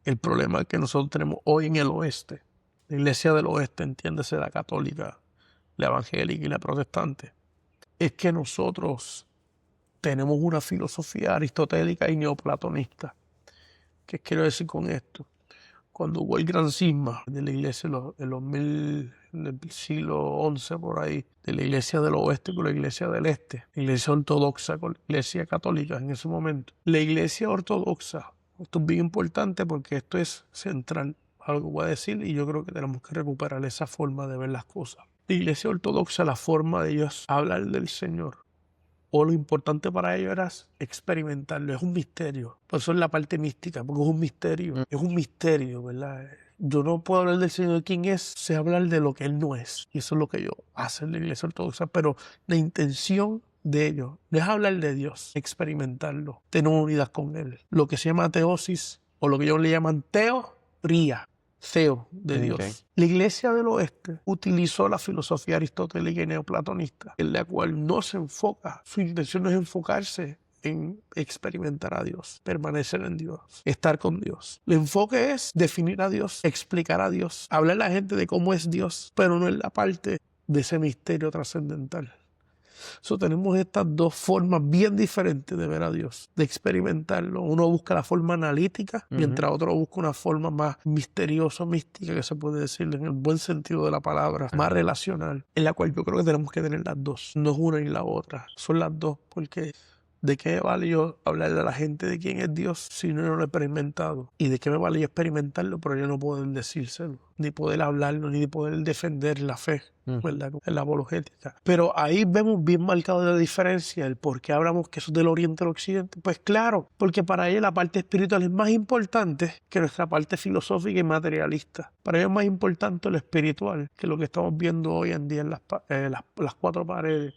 Speaker 1: El problema que nosotros tenemos hoy en el oeste, la iglesia del oeste, entiéndese la católica, la evangélica y la protestante, es que nosotros tenemos una filosofía aristotélica y neoplatonista. ¿Qué quiero decir con esto? Cuando hubo el gran cisma de la iglesia en el siglo XI por ahí, de la iglesia del oeste con la iglesia del este, la iglesia ortodoxa con la iglesia católica en ese momento. La iglesia ortodoxa, esto es bien importante porque esto es central, algo que voy a decir, y yo creo que tenemos que recuperar esa forma de ver las cosas. La iglesia ortodoxa, la forma de ellos hablar del Señor, o lo importante para ellos era experimentarlo, es un misterio. Por eso es la parte mística, porque es un misterio, ¿verdad? Yo no puedo hablar del Señor de quién es, sé hablar de lo que Él no es. Y eso es lo que yo hago en la iglesia ortodoxa, pero la intención de ellos no es hablar de Dios, experimentarlo, tener unidad con Él. Lo que se llama teosis, o lo que ellos le llaman teoría. Theo de Dios.
Speaker 2: Okay.
Speaker 1: La iglesia del oeste utilizó la filosofía aristotélica y neoplatonista, en la cual no se enfoca, su intención no es enfocarse en experimentar a Dios, permanecer en Dios, estar con Dios. El enfoque es definir a Dios, explicar a Dios, hablar a la gente de cómo es Dios, pero no en la parte de ese misterio trascendental. Tenemos estas dos formas bien diferentes de ver a Dios, de experimentarlo. Uno busca la forma analítica, mientras otro busca una forma más misteriosa, mística, que se puede decir en el buen sentido de la palabra, más relacional, en la cual yo creo que tenemos que tener las dos. No es una ni la otra, son las dos, porque ¿de qué me vale yo hablarle a la gente de quién es Dios si no lo he experimentado? ¿Y de qué me vale yo experimentarlo pero yo no poder decírselo? Ni poder hablarlo, ni poder defender la fe, ¿verdad? En la apologética. Pero ahí vemos bien marcada la diferencia, el por qué hablamos que eso es del oriente al occidente. Pues claro, porque para ellos la parte espiritual es más importante que nuestra parte filosófica y materialista. Para ellos es más importante lo espiritual que lo que estamos viendo hoy en día en las cuatro paredes.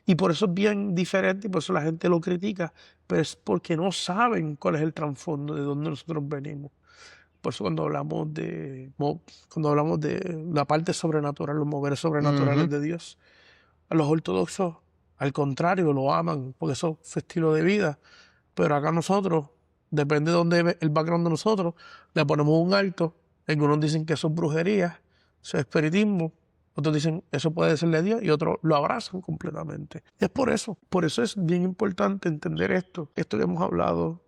Speaker 1: Y por eso es bien diferente y por eso la gente lo critica, pero es porque no saben cuál es el trasfondo de dónde nosotros venimos. Por eso cuando hablamos de la parte sobrenatural, los moveres sobrenaturales de Dios, a los ortodoxos, al contrario, lo aman, porque eso es su estilo de vida. Pero acá nosotros, depende de dónde el background de nosotros, le ponemos un alto. Algunos dicen que eso es brujería, eso es espiritismo. Otros dicen eso puede ser de Dios y otros lo abrazan completamente. Es por eso es bien importante entender esto. Esto que hemos hablado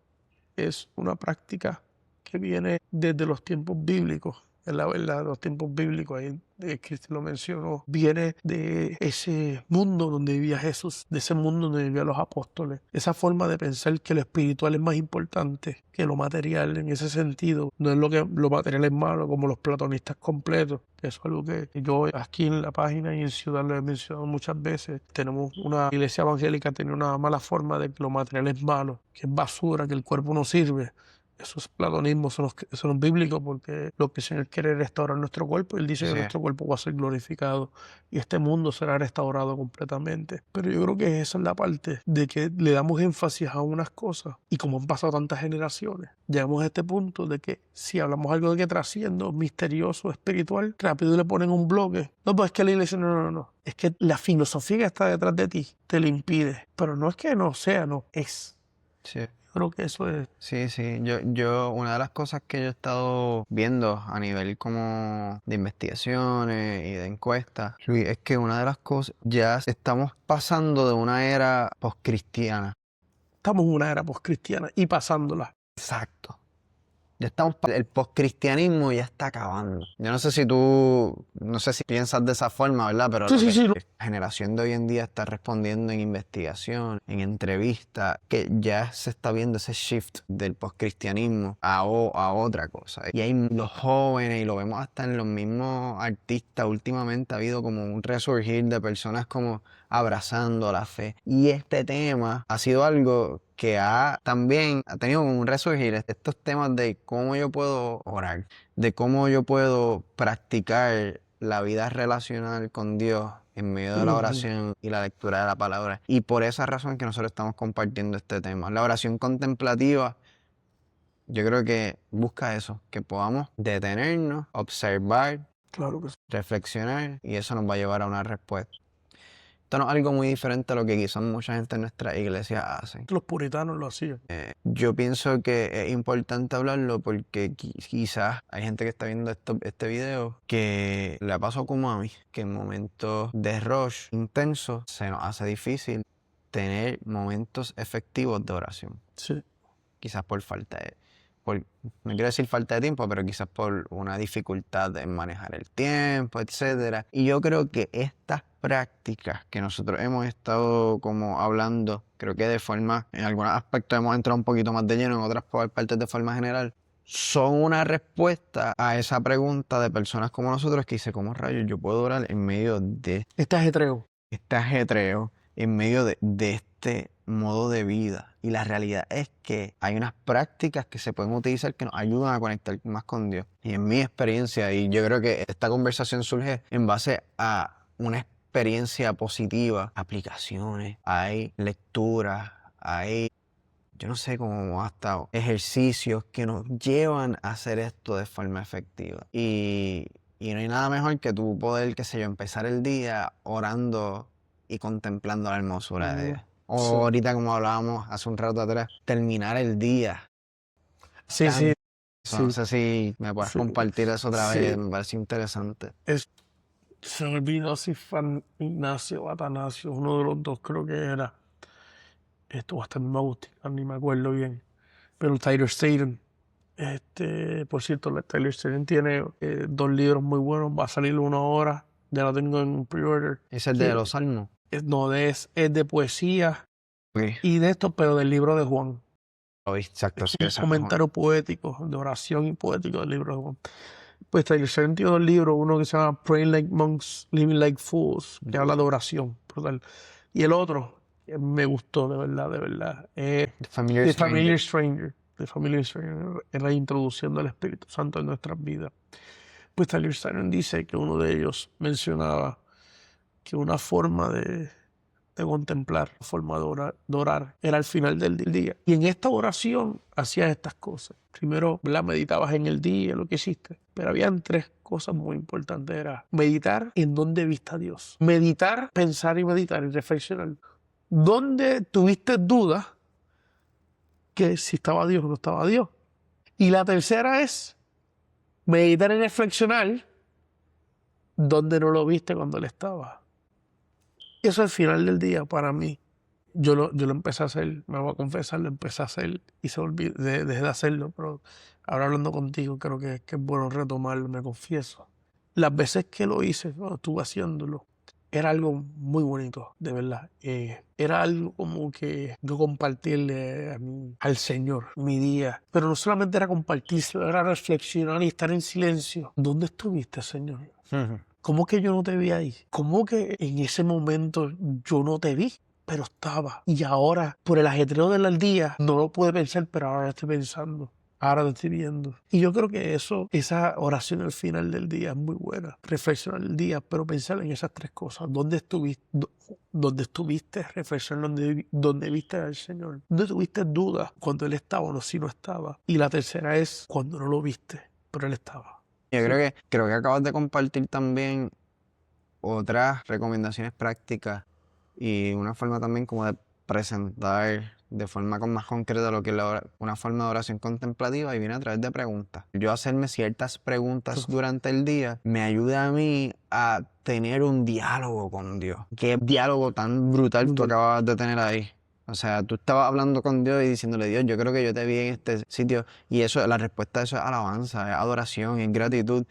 Speaker 1: es una práctica que viene desde los tiempos bíblicos. En la verdad, los tiempos bíblicos, ahí Cristo lo mencionó, viene de ese mundo donde vivía Jesús, de ese mundo donde vivían los apóstoles. Esa forma de pensar que lo espiritual es más importante que lo material en ese sentido. No es lo material es malo, como los platonistas completos. Eso es algo que yo aquí en la página y en Ciudad lo he mencionado muchas veces. Tenemos una iglesia evangélica que tiene una mala forma de que lo material es malo, que es basura, que el cuerpo no sirve. Eso es platonismo, eso no es bíblico, porque lo que el Señor quiere es restaurar nuestro cuerpo. Él dice que nuestro cuerpo va a ser glorificado y este mundo será restaurado completamente. Pero yo creo que esa es la parte de que le damos énfasis a unas cosas y como han pasado tantas generaciones, llegamos a este punto de que si hablamos algo de que trasciende, misterioso, espiritual, rápido le ponen un bloque. No, pues es que la iglesia no. Es que la filosofía que está detrás de ti te lo impide. Pero no es que no sea, no, es.
Speaker 2: Sí.
Speaker 1: Creo que eso es.
Speaker 2: Sí. Una de las cosas que yo he estado viendo a nivel como de investigaciones y de encuestas, Luis, es que una de las cosas, ya estamos pasando de una era postcristiana.
Speaker 1: Estamos en una era postcristiana y pasándola.
Speaker 2: Exacto. El postcristianismo ya está acabando. Yo no sé si piensas de esa forma, ¿verdad? Pero
Speaker 1: Sí.
Speaker 2: La generación de hoy en día está respondiendo en investigación, en entrevistas, que ya se está viendo ese shift del postcristianismo a otra cosa. Y hay los jóvenes, y lo vemos hasta en los mismos artistas, últimamente ha habido como un resurgir de personas como abrazando la fe. Y este tema ha sido algo que también ha tenido un resurgir, estos temas de cómo yo puedo orar, de cómo yo puedo practicar la vida relacional con Dios en medio de la oración y la lectura de la palabra. Y por esa razón que nosotros estamos compartiendo este tema. La oración contemplativa, yo creo que busca eso, que podamos detenernos, observar,
Speaker 1: Claro que sí.
Speaker 2: reflexionar, y eso nos va a llevar a una respuesta. Esto no es algo muy diferente a lo que quizás mucha gente en nuestra iglesia hace.
Speaker 1: Los puritanos lo hacían.
Speaker 2: Yo pienso que es importante hablarlo porque quizás hay gente que está viendo este video que le pasó como a mí, que en momentos de rush intenso se nos hace difícil tener momentos efectivos de oración.
Speaker 1: Sí.
Speaker 2: Quizás por no quiero decir falta de tiempo, pero quizás por una dificultad en manejar el tiempo, etcétera. Y yo creo que estas prácticas que nosotros hemos estado como hablando, creo que en algunos aspectos hemos entrado un poquito más de lleno, en otras partes de forma general, son una respuesta a esa pregunta de personas como nosotros que dice, ¿cómo rayos yo puedo orar en medio de
Speaker 1: Este ajetreo.
Speaker 2: este ajetreo, en medio de este modo de vida? Y la realidad es que hay unas prácticas que se pueden utilizar que nos ayudan a conectar más con Dios. Y en mi experiencia, y yo creo que esta conversación surge en base a una experiencia positiva, aplicaciones, hay lecturas, hay, yo no sé, como hasta ejercicios que nos llevan a hacer esto de forma efectiva. Y no hay nada mejor que tú poder, qué sé yo, empezar el día orando y contemplando la hermosura de Dios. O
Speaker 1: Sí.
Speaker 2: ahorita, como hablábamos hace un rato atrás, terminar el día.
Speaker 1: Sí, sí.
Speaker 2: No sé si me puedes
Speaker 1: Sí.
Speaker 2: compartir eso otra vez,
Speaker 1: Sí.
Speaker 2: me parece interesante.
Speaker 1: Se me olvidó si fue Ignacio o Atanasio, uno de los dos creo que era. Esto hasta me gusta, ni me acuerdo bien. Pero Tyler Staten, por cierto, Tyler Staten tiene 2 libros muy buenos, va a salir uno ahora, ya lo tengo en pre-order.
Speaker 2: ¿Es el de los salmos?
Speaker 1: No, es de poesía
Speaker 2: Ok.
Speaker 1: y de esto, pero del libro de Juan.
Speaker 2: Exacto, sí,
Speaker 1: Un
Speaker 2: esa
Speaker 1: comentario poético, de oración y poético del libro de Juan. Pues Tyler Staten tiene 2 libros, uno que se llama Praying Like Monks, Living Like Fools, que habla de oración, brutal. Y el otro, que me gustó de verdad,
Speaker 2: The Familiar
Speaker 1: The
Speaker 2: Stranger.
Speaker 1: Familiar Stranger. The Familiar Stranger, reintroduciendo al Espíritu Santo en nuestras vidas. Pues Tyler Staten dice que uno de ellos mencionaba que una forma de contemplar, una forma de orar, era al final del día. Y en esta oración hacías estas cosas. Primero, ¿verdad? Meditabas en el día, lo que hiciste. Pero habían 3 cosas muy importantes. Era meditar en dónde viste a Dios. Meditar, pensar y meditar y reflexionar. ¿Dónde tuviste dudas que si estaba Dios o no estaba Dios? Y la tercera es meditar y reflexionar dónde no lo viste cuando Él estaba. Eso al final del día para mí. Yo lo empecé a hacer, me voy a confesar, lo empecé a hacer y dejé de hacerlo, pero ahora hablando contigo creo que es bueno retomarlo, me confieso. Las veces que lo hice, cuando estuve haciéndolo, era algo muy bonito, de verdad. Era algo como que yo compartirle al Señor mi día. Pero no solamente era compartírselo, era reflexionar y estar en silencio. ¿Dónde estuviste, Señor? ¿Cómo que yo no te vi ahí? ¿Cómo que en ese momento yo no te vi? Pero estaba. Y ahora, por el ajetreo del día, no lo pude pensar, pero ahora lo estoy pensando. Ahora lo estoy viendo. Y yo creo que esa oración al final del día es muy buena. Reflexionar el día, pero pensar en esas 3 cosas. ¿Dónde estuviste? ¿Dónde estuviste? Reflexionar dónde viste al Señor. ¿Dónde tuviste dudas cuando Él estaba o si no estaba? Y la tercera es cuando no lo viste, pero Él estaba.
Speaker 2: Yo creo que acabas de compartir también otras recomendaciones prácticas y una forma también como de presentar de forma más concreta lo que es una forma de oración contemplativa y viene a través de preguntas. Yo hacerme ciertas preguntas durante el día me ayuda a mí a tener un diálogo con Dios. Qué diálogo tan brutal tú acabas de tener ahí. O sea, tú estabas hablando con Dios y diciéndole, Dios, yo creo que yo te vi en este sitio. Y eso, la respuesta a eso es alabanza, es adoración, es gratitud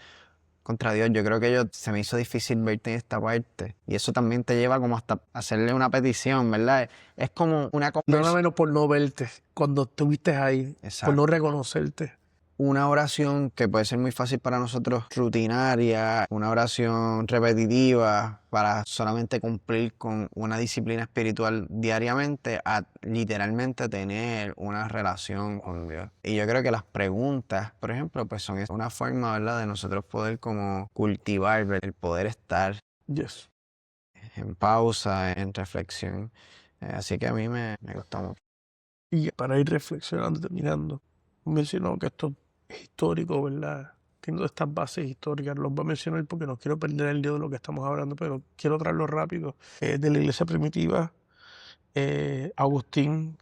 Speaker 2: contra Dios. Yo creo que se me hizo difícil verte en esta parte. Y eso también te lleva como hasta hacerle una petición, ¿verdad? Es como una
Speaker 1: No
Speaker 2: conversación.
Speaker 1: menos por no verte cuando estuviste ahí, por no reconocerte.
Speaker 2: Una oración que puede ser muy fácil para nosotros, rutinaria, una oración repetitiva para solamente cumplir con una disciplina espiritual diariamente, a literalmente tener una relación con Dios. Y yo creo que las preguntas, por ejemplo, pues son una forma, ¿verdad?, de nosotros poder como cultivar el poder estar en pausa, en reflexión. Así que a mí me gustó mucho.
Speaker 1: Y para ir reflexionando, terminando, mencionó que esto es histórico, ¿verdad? partiendo de estas bases históricas. Los voy a mencionar porque no quiero perder el hilo de lo que estamos hablando, pero quiero traerlo rápido. De la iglesia primitiva, Agustín,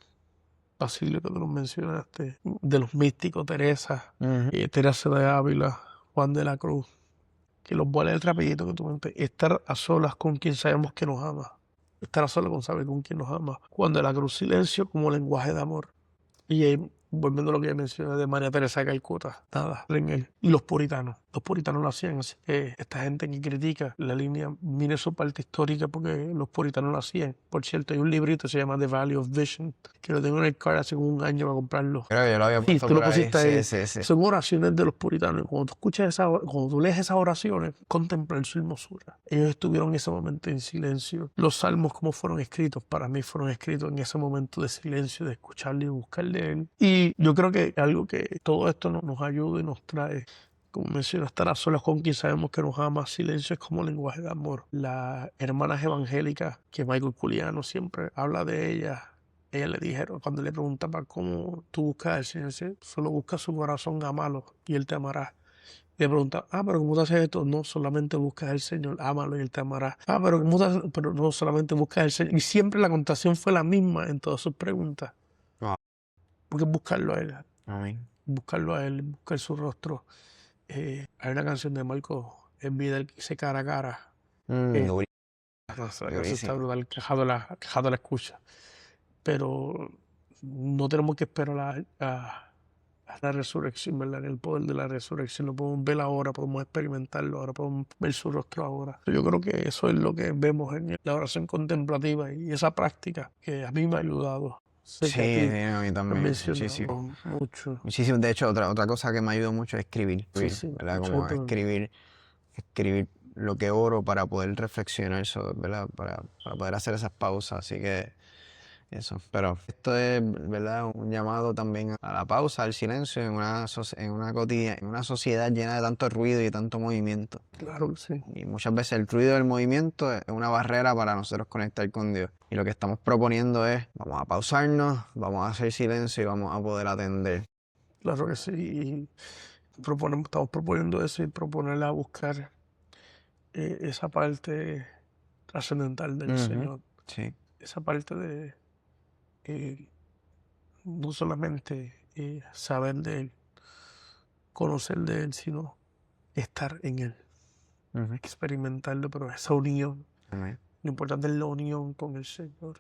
Speaker 1: Basilio, que tú nos mencionaste, de los místicos, Teresa, Teresa de Ávila, Juan de la Cruz, que los voy a leer rapidito, que tú me estar a solas con quien sabemos que nos ama. Estar a solas con saber con quien nos ama. Juan de la Cruz, silencio como lenguaje de amor. Y volviendo a lo que ya mencioné de María Teresa de Calcuta, nada, en él. Y los puritanos lo hacían. Así que esta gente que critica la línea, mire su parte histórica porque los puritanos lo hacían. Por cierto, hay un librito que se llama The Value of Vision, que lo tengo en el card hace como un año para comprarlo.
Speaker 2: Creo que yo lo había
Speaker 1: Sí,
Speaker 2: puesto
Speaker 1: tú lo
Speaker 2: por ahí.
Speaker 1: pusiste ahí.
Speaker 2: Sí.
Speaker 1: Son oraciones de los puritanos. Y cuando tú escuchas cuando tú lees esas oraciones, contemplar su hermosura. Ellos estuvieron en ese momento en silencio. Los salmos, como fueron escritos, para mí fueron escritos en ese momento de silencio, de escucharle y buscar de él. Y yo creo que algo que todo esto nos ayuda y nos trae, como mencioné, estar a solas con quien sabemos que nos ama. Silencio es como lenguaje de amor. Las hermanas evangélicas, que Michael Culiano siempre habla de ellas, le dijeron, cuando le preguntaba cómo tú buscas al Señor, dice, solo busca su corazón, amalo y Él te amará. Y le pregunta, pero ¿cómo te haces esto? No, solamente buscas al Señor, ámalo y Él te amará. Pero ¿cómo te haces? Pero no, solamente buscas al Señor. Y siempre la contestación fue la misma en todas sus preguntas. Porque es buscarlo a Él.
Speaker 2: Amén.
Speaker 1: Buscarlo a Él, buscar su rostro. Hay una canción de Marco en vida que dice cara a cara. Eso está brutal, quejado la escucha. Pero no tenemos que esperar a la resurrección, ¿verdad? En el poder de la resurrección lo podemos ver ahora, podemos experimentarlo ahora, podemos ver su rostro ahora. Yo creo que eso es lo que vemos en la oración contemplativa y esa práctica que a mí me ha ayudado.
Speaker 2: Sí, a mí también, muchísimo. Muchísimo. De hecho, otra cosa que me ayudó mucho es escribir, ¿verdad? Como escribir lo que oro para poder reflexionar sobre, ¿verdad? Para poder hacer esas pausas, así que eso. Pero esto es, ¿verdad? Un llamado también a la pausa, al silencio en una sociedad llena de tanto ruido y tanto movimiento.
Speaker 1: Claro que sí.
Speaker 2: Y muchas veces el ruido del movimiento es una barrera para nosotros conectar con Dios. Y lo que estamos proponiendo es, vamos a pausarnos, vamos a hacer silencio y vamos a poder atender.
Speaker 1: Claro que sí. Y estamos proponiendo eso y proponerle a buscar esa parte trascendental del Señor.
Speaker 2: Sí.
Speaker 1: Esa parte de no solamente saber de Él, conocer de Él, sino estar en Él, experimentarlo, pero esa unión.
Speaker 2: Amén.
Speaker 1: Lo importante es la unión con el Señor.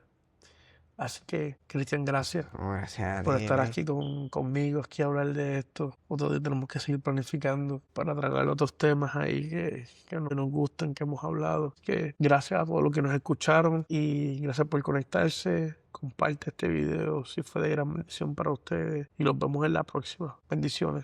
Speaker 1: Así que, Cristian, gracias por estar aquí conmigo, aquí a hablar de esto. Otro día tenemos que seguir planificando para tratar otros temas ahí que nos gustan, que hemos hablado. Que gracias a todos los que nos escucharon y gracias por conectarse. Comparte este video si fue de gran bendición para ustedes y los vemos en la próxima. Bendiciones.